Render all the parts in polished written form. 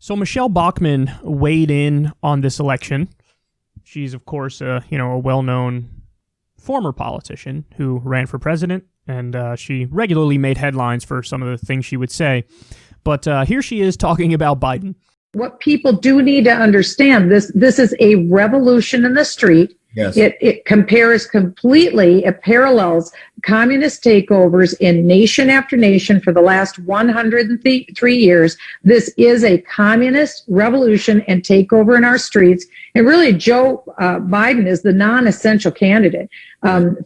So Michele Bachmann weighed in on this election. She's, of course, a well-known former politician who ran for president, and she regularly made headlines for some of the things she would say. But here she is talking about Biden. What people do need to understand, this is a revolution in the street. Yes. It compares completely, it parallels communist takeovers in nation after nation for the last 103 years. This is a communist revolution and takeover in our streets. And really, Joe Biden is the non-essential candidate.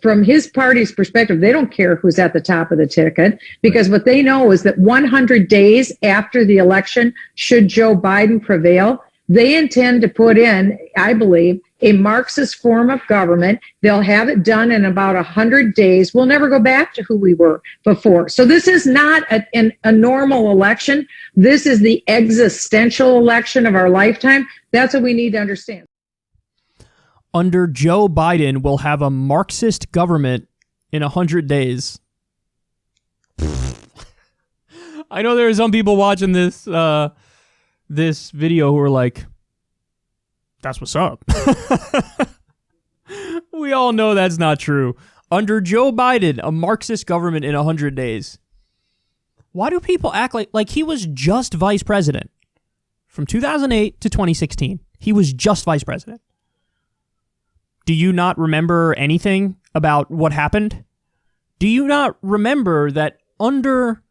From his party's perspective, they don't care who's at the top of the ticket, because what they know is that 100 days after the election, should Joe Biden prevail, they intend to put in, I believe, a Marxist form of government. They'll have it done in about 100 days. We'll never go back to who we were before. So this is not a normal election. This is the existential election of our lifetime. That's what we need to understand. Under Joe Biden, we'll have a Marxist government in 100 days. I know there are some people watching this video who are like, that's what's up. We all know that's not true. Under Joe Biden, a Marxist government in 100 days. Why do people act like he was just vice president? From 2008 to 2016, he was just vice president. Do you not remember anything about what happened? Do you not remember that under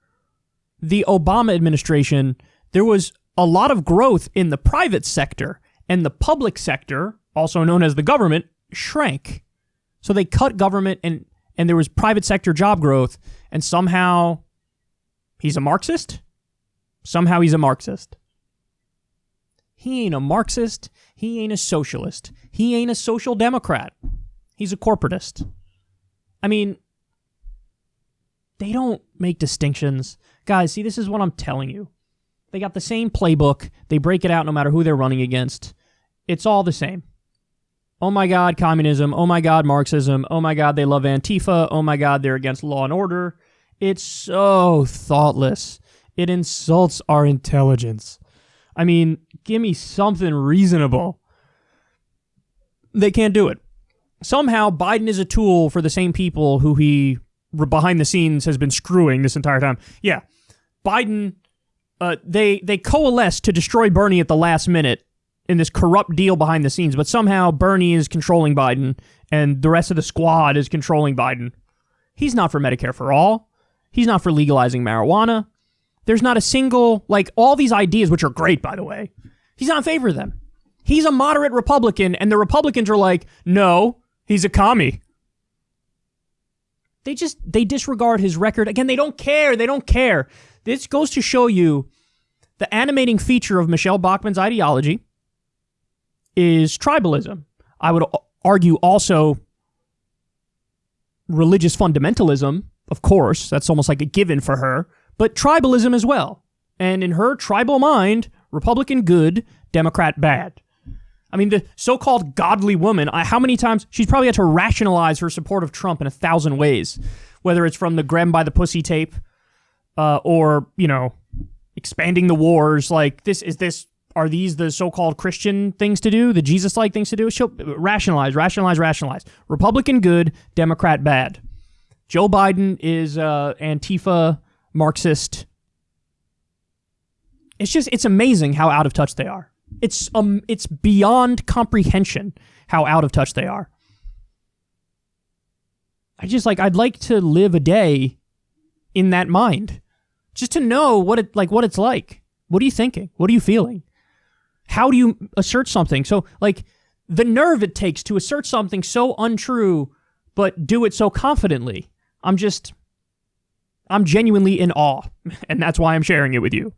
the Obama administration, there was a lot of growth in the private sector, and the public sector, also known as the government, shrank. So they cut government and there was private sector job growth, and somehow he's a Marxist? Somehow he's a Marxist. He ain't a Marxist. He ain't a socialist. He ain't a social democrat. He's a corporatist. I mean, they don't make distinctions. Guys, see, this is what I'm telling you. They got the same playbook. They break it out no matter who they're running against. It's all the same. Oh my God, communism. Oh my God, Marxism. Oh my God, they love Antifa. Oh my God, they're against law and order. It's so thoughtless. It insults our intelligence. I mean, give me something reasonable. They can't do it. Somehow, Biden is a tool for the same people who he, behind the scenes, has been screwing this entire time. Yeah, Biden... They coalesced to destroy Bernie at the last minute in this corrupt deal behind the scenes, but somehow Bernie is controlling Biden and the rest of the squad is controlling Biden. He's not for Medicare for all. He's not for legalizing marijuana. There's not a single, all these ideas, which are great, by the way, he's not in favor of them. He's a moderate Republican, and the Republicans are like, no, he's a commie. They disregard his record. Again, they don't care. They don't care. This goes to show you the animating feature of Michele Bachmann's ideology is tribalism. I would argue also religious fundamentalism, of course. That's almost like a given for her. But tribalism as well. And in her tribal mind, Republican good, Democrat bad. I mean, the so-called godly woman, how many times, she's probably had to rationalize her support of Trump in 1,000 ways. Whether it's from the Graham by the Pussy tape, or, expanding the wars, are these the so-called Christian things to do, the Jesus-like things to do? She'll rationalize. Republican good, Democrat bad. Joe Biden is Antifa, Marxist. It's amazing how out of touch they are. It's beyond comprehension how out of touch they are. I'd like to live a day in that mind. Just to know what it's like. What are you thinking? What are you feeling? How do you assert something? So, the nerve it takes to assert something so untrue, but do it so confidently. I'm genuinely in awe, and that's why I'm sharing it with you.